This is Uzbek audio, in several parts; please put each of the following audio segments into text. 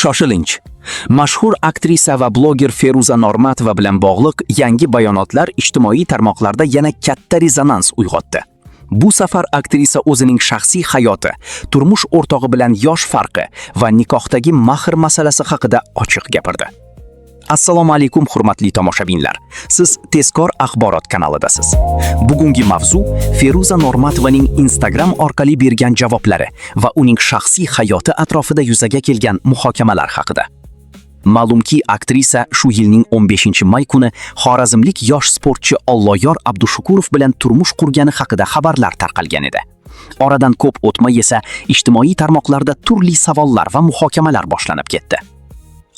Shoshilinch. Mashhur aktrisa va bloger Feruza Normatova bilan bog'liq yangi bayonotlar ijtimoiy tarmoqlarda yana katta rezonans uyg'otdi. Bu safar aktrisa o'zining shaxsiy hayoti, turmush o'rtog'i bilan yosh farqi va nikohdagi mahr masalasi haqida ochiq gapirdi. Assalomu alaykum hurmatli tomoshabinlar. Siz Tezkor axborot kanalidasiz. Bugungi mavzu Feruza Normatovaning Instagram orqali bergan javoblari va uning shaxsiy hayoti atrofida yuzaga kelgan muhokamalar haqida. Ma'lumki, aktrisa shu yilning 15-may kuni xorazmlik yosh sportchi Alloyor Abdushukurov bilan turmush qurgani haqida xabarlar tarqalgan edi. Oradan ko'p o'tmay esa ijtimoiy tarmoqlarda turli savollar va muhokamalar boshlanib ketdi.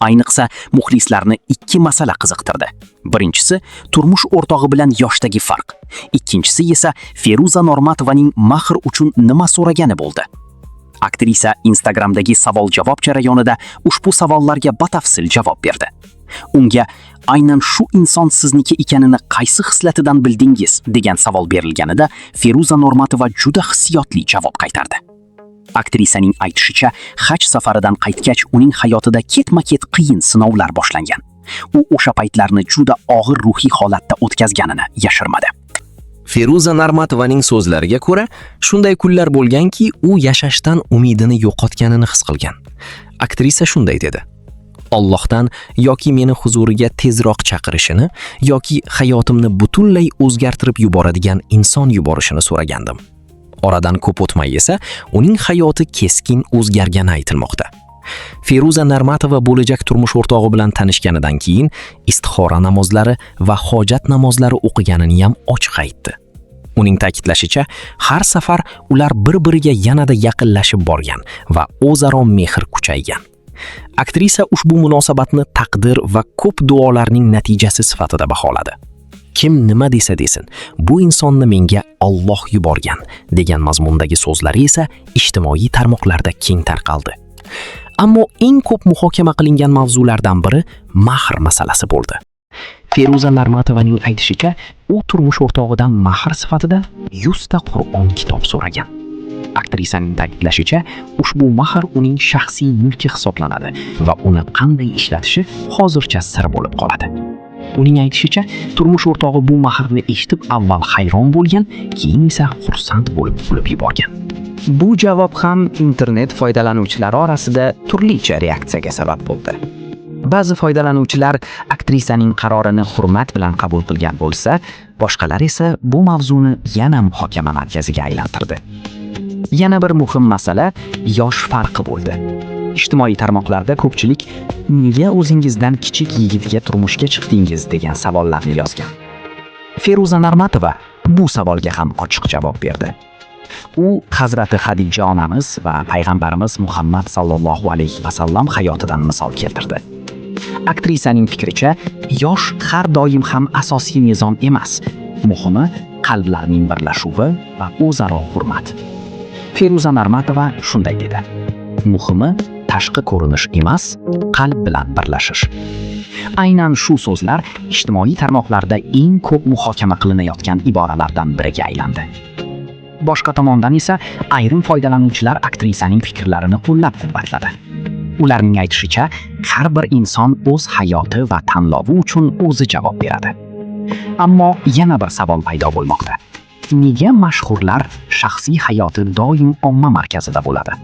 Ayniqsa, muxlislarni ikki masala qiziqtirdi. Birinchisi, turmush o'rtog'i bilan yoshdagi farq. Ikkinchisi esa Feruza Normatovaning mahr uchun nima so'ragani bo'ldi. Aktrisa Instagramdagi savol-javob jarayonida ushbu savollarga batafsil javob berdi. Unga aynan shu inson sizniki ekanini qaysi xislatidan bildingiz degan savol berilganida Feruza Normatova juda hissiyotli javob qaytardi. Aktrisaning aytishicha, haj safaridan qaytgach uning hayotida ketma-ket qiyin sinovlar boshlangan. U o'sha paytlarni juda og'ir ruhiy holatda o'tkazganini yashirmadi. Feruza Normatovaning so'zlariga ko'ra, shunday kunlar bo'lganki, u yashashdan umidini yo'qotganini his qilgan. Aktrisa shunday dedi: Allohdan yoki meni huzuriga tezroq chaqirishini, yoki hayotimni butunlay o'zgartirib yuboradigan inson yuborishini so'ragandim. Oradan ko'p o'tmay esa uning hayoti keskin o'zgargani aytilmoqda. Feruza Normatova bo'lajak turmush o'rtog'i bilan tanishganidan keyin istixora namozlari va hojat namozlari o'qiganini ham ochiq aytdi. Uning ta'kidlashicha, har safar ular bir-biriga yanada yaqinlashib borgan va o'zaro mehr kuchaygan. Aktrisa ushbu munosabatni taqdir va ko'p duolarning natijasi sifatida baholadi. Kim nima desa desin, bu insonni menga Alloh yuborgan degan mazmundagi so'zlari esa ijtimoiy tarmoqlarda keng tarqaldi. Ammo eng ko'p muhokama qilingan mavzulardan biri mahr masalasi bo'ldi. Feruza Normatovaning aytishicha, u turmush o'rtog'idan mahr sifatida 100 ta Qur'on kitob so'ragan. Aktrisaning ta'kidlashicha, ushbu mahr uning shaxsiy mulki hisoblanadi va uni qanday ishlatishi hozircha sir bo'lib qoladi. Uning aytishicha, turmush o'rtog'i bu mahrni eshitib avval hayron bo'lgan, keyin esa xursand bo'lib kulib yuborgan. Bu javob ham internet foydalanuvchilari orasida turlicha reaksiyaga sabab bo'ldi. Ba'zi foydalanuvchilar aktrisaning qarorini hurmat bilan qabul qilgan bo'lsa, boshqalar esa bu mavzuni yana muhokama markaziga aylantirdi. Yana bir muhim masala yosh farqi bo'ldi. Ijtimoiy tarmoqlarda ko'pchilik nega o'zingizdan kichik yigitga turmushga chiqdingiz degan savollarni yozgan. Feruza Normatova bu savolga ham ochiq javob berdi. U Hazrati Xadija onamiz va payg'ambarimiz Muhammad sallallohu alayhi vasallam hayotidan misol keltirdi. Aktrisaning fikricha, yosh har doim ham asosiy nizom emas. Muhimi qalblarning birlashuvi va o'zaro hurmat. Feruza Normatova shunday dedi: Muhimi tashqi ko'rinish emas, qalb bilan birlashish. Aynan shu so'zlar ijtimoiy tarmoqlarda eng ko'p muhokama qilinayotgan iboralardan biriga aylandi. Boshqa tomondan esa ayrim foydalanuvchilar aktrisaning fikrlarini qo'llab-quvvatladi. Ularning aytishicha, har bir inson o'z hayoti va tanlovi uchun o'zi javob beradi. Ammo yana bir savol paydo bo'lmoqda. Nega mashhurlar shaxsiy hayoti doim omma markazida bo'ladi?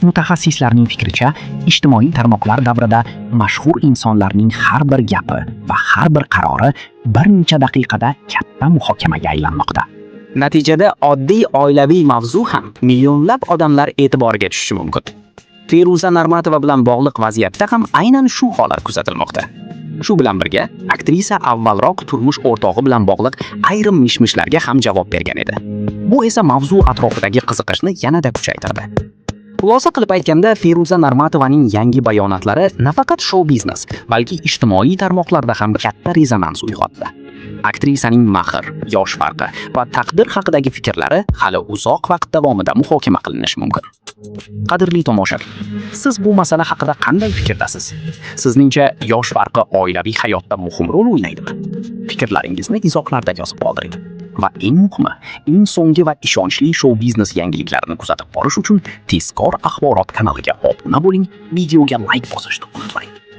Mutaxassislarning fikricha, ijtimoiy tarmoqlar davrida mashhur insonlarning har bir gapi va har bir qarori bir necha daqiqada katta muhokamaga aylanmoqda. Natijada oddiy oilaviy mavzu ham millionlab odamlar e'tiboriga tushishi mumkin. Feruza Normatova bilan bog'liq vaziyatda ham aynan shu holat kuzatilmoqda. Shu bilan birga, aktrisa avvalroq turmush o'rtog'i bilan bog'liq ayrim mishmishlarga ham javob bergan edi. Bu esa mavzu atrofidagi qiziqishni yanada kuchaytirdi. Xulosa qilib aytganda, Feruza Normatovaning yangi bayonotlari nafaqat show-biznes, balki ijtimoiy tarmoqlarda ham katta rezonans uyg'otdi. Aktrisaning mahr, yosh farqi va taqdir haqidagi fikrlari hali uzoq vaqt davomida muhokama qilinishi mumkin. Qadrli tomoshabin, siz bu masala haqida qanday fikrdasiz? Sizningcha yosh farqi oilaviy hayotda muhim rol o'ynaydimi? Fikrlaringizni izohlarda yozib qoldiring. Va eng muhimi, eng so'nggi va ishonchli shou-biznes yangiliklarini kuzatib borish uchun tezkor axborot kanaliga obuna bo'ling, videoga like bosishni unutmang.